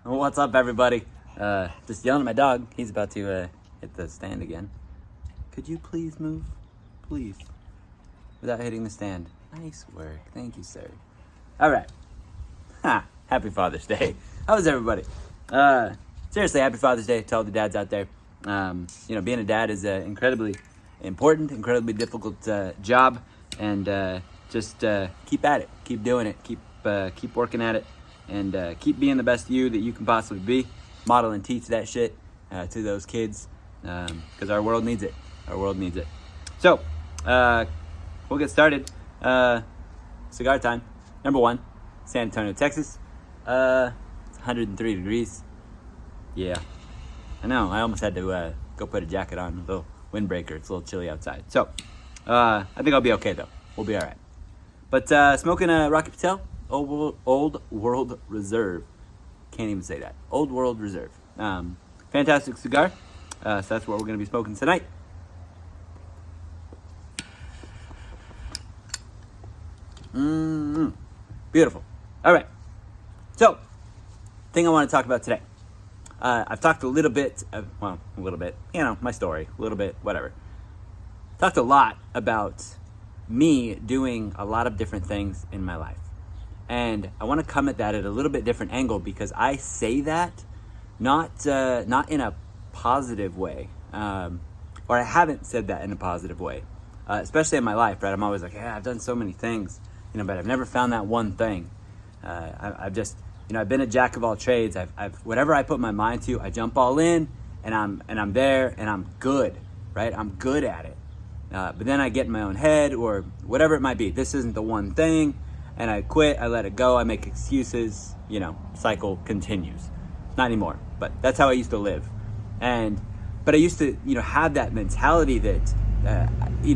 What's up, everybody? Just yelling at my dog. He's about to hit the stand again. Could you please move? Please. Without hitting the stand. Nice work. Thank you, sir. All right. Happy Father's Day. How was everybody? Seriously, happy Father's Day to all the dads out there. Being a dad is an incredibly important, incredibly difficult job. And just keep at it. Keep doing it. Keep working at it. And keep being the best you that you can possibly be. Model and teach that shit to those kids, because our world needs it. Our world needs it. So, we'll get started. Cigar time. Number 1, San Antonio, Texas. It's 103 degrees. Yeah. I know. I almost had to go put a jacket on. A little windbreaker. It's a little chilly outside. So, I think I'll be okay, though. We'll be all right. But smoking a Rocky Patel. Old World Reserve. Can't even say that. Old World Reserve. Fantastic cigar. So that's what we're going to be smoking tonight. Beautiful. All right. So, thing I want to talk about today. I've talked a little bit, my story, a little bit, whatever. Talked a lot about me doing a lot of different things in my life. And I want to come at that at a little bit different angle, because I say that not in a positive way, or I haven't said that in a positive way, especially in my life, right? I'm always like, I've done so many things, but I've never found that one thing. I've just, I've been a jack of all trades. I've whatever I put my mind to, I jump all in, and I'm there, and I'm good, right? I'm good at it. But then I get in my own head, or whatever it might be. This isn't the one thing. And I quit, I let it go, I make excuses, cycle continues. Not anymore, but that's how I used to live. But I used to, have that mentality that,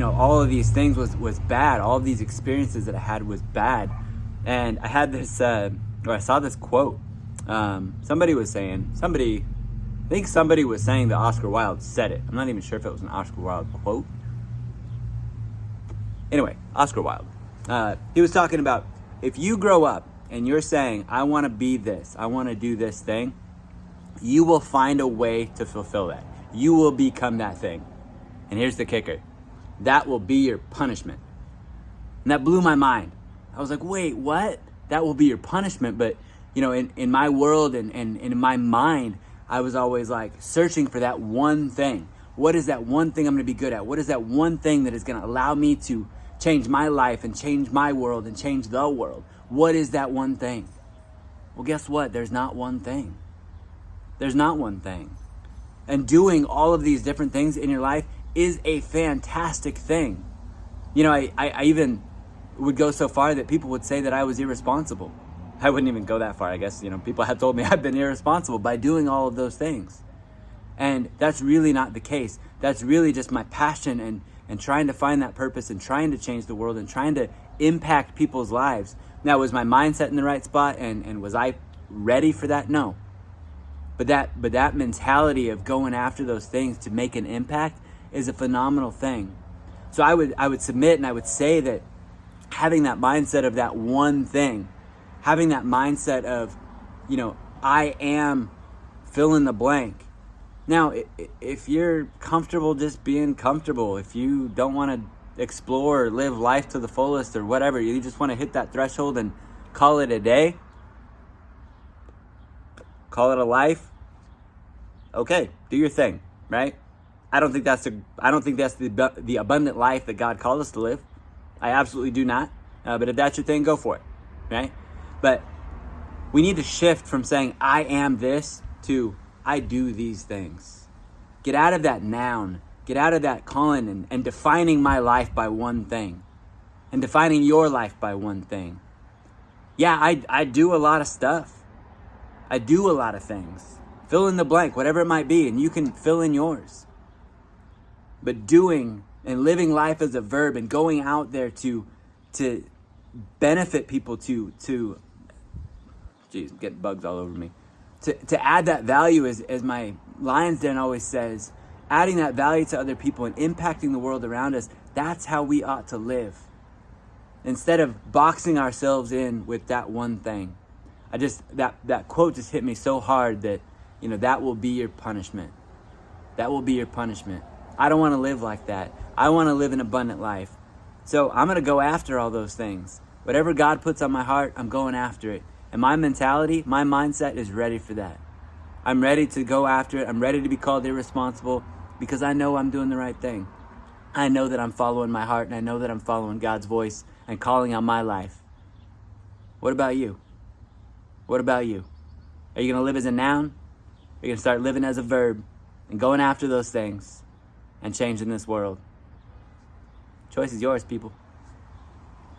all of these things was bad. All of these experiences that I had was bad. And I had this, I saw this quote. Somebody was saying that Oscar Wilde said it. I'm not even sure if it was an Oscar Wilde quote. Anyway, Oscar Wilde. He was talking about, if you grow up and you're saying, I want to be this, I want to do this thing, you will find a way to fulfill that. You will become that thing. And here's the kicker. That will be your punishment. And that blew my mind. I was like, wait, what? That will be your punishment? But, in my world and in my mind, I was always like searching for that one thing. What is that one thing I'm going to be good at? What is that one thing that is going to allow me to change my life and change my world and change the world? What is that one thing? Well, guess what? There's not one thing. There's not one thing. And doing all of these different things in your life is a fantastic thing. I even would go so far that people would say that I was irresponsible. I wouldn't even go that far, I guess. People have told me I've been irresponsible by doing all of those things. And that's really not the case. That's really just my passion and trying to find that purpose and trying to change the world and trying to impact people's lives. Now, was my mindset in the right spot and was I ready for that? No. But that mentality of going after those things to make an impact is a phenomenal thing. So I would submit and I would say that having that mindset of that one thing, having that mindset of, I am fill in the blank. Now, if you're comfortable just being comfortable, if you don't want to explore or live life to the fullest or whatever, you just want to hit that threshold and call it a day, call it a life, okay, do your thing, right? I don't think that's the abundant life that God called us to live. I absolutely do not. But if that's your thing, go for it, right? But we need to shift from saying I am this to I do these things. Get out of that noun. Get out of that calling and defining my life by one thing. And defining your life by one thing. Yeah, I do a lot of stuff. I do a lot of things. Fill in the blank, whatever it might be, and you can fill in yours. But doing and living life as a verb and going out there to benefit people, geez, I'm getting bugs all over me. To add that value, as my Lions Den always says, adding that value to other people and impacting the world around us, that's how we ought to live. Instead of boxing ourselves in with that one thing. That quote just hit me so hard that, that will be your punishment. That will be your punishment. I don't want to live like that. I want to live an abundant life. So I'm going to go after all those things. Whatever God puts on my heart, I'm going after it. And my mentality, my mindset is ready for that. I'm ready to go after it. I'm ready to be called irresponsible because I know I'm doing the right thing. I know that I'm following my heart, and I know that I'm following God's voice and calling on my life. What about you? What about you? Are you going to live as a noun? Are you going to start living as a verb and going after those things and changing this world? Choice is yours, people.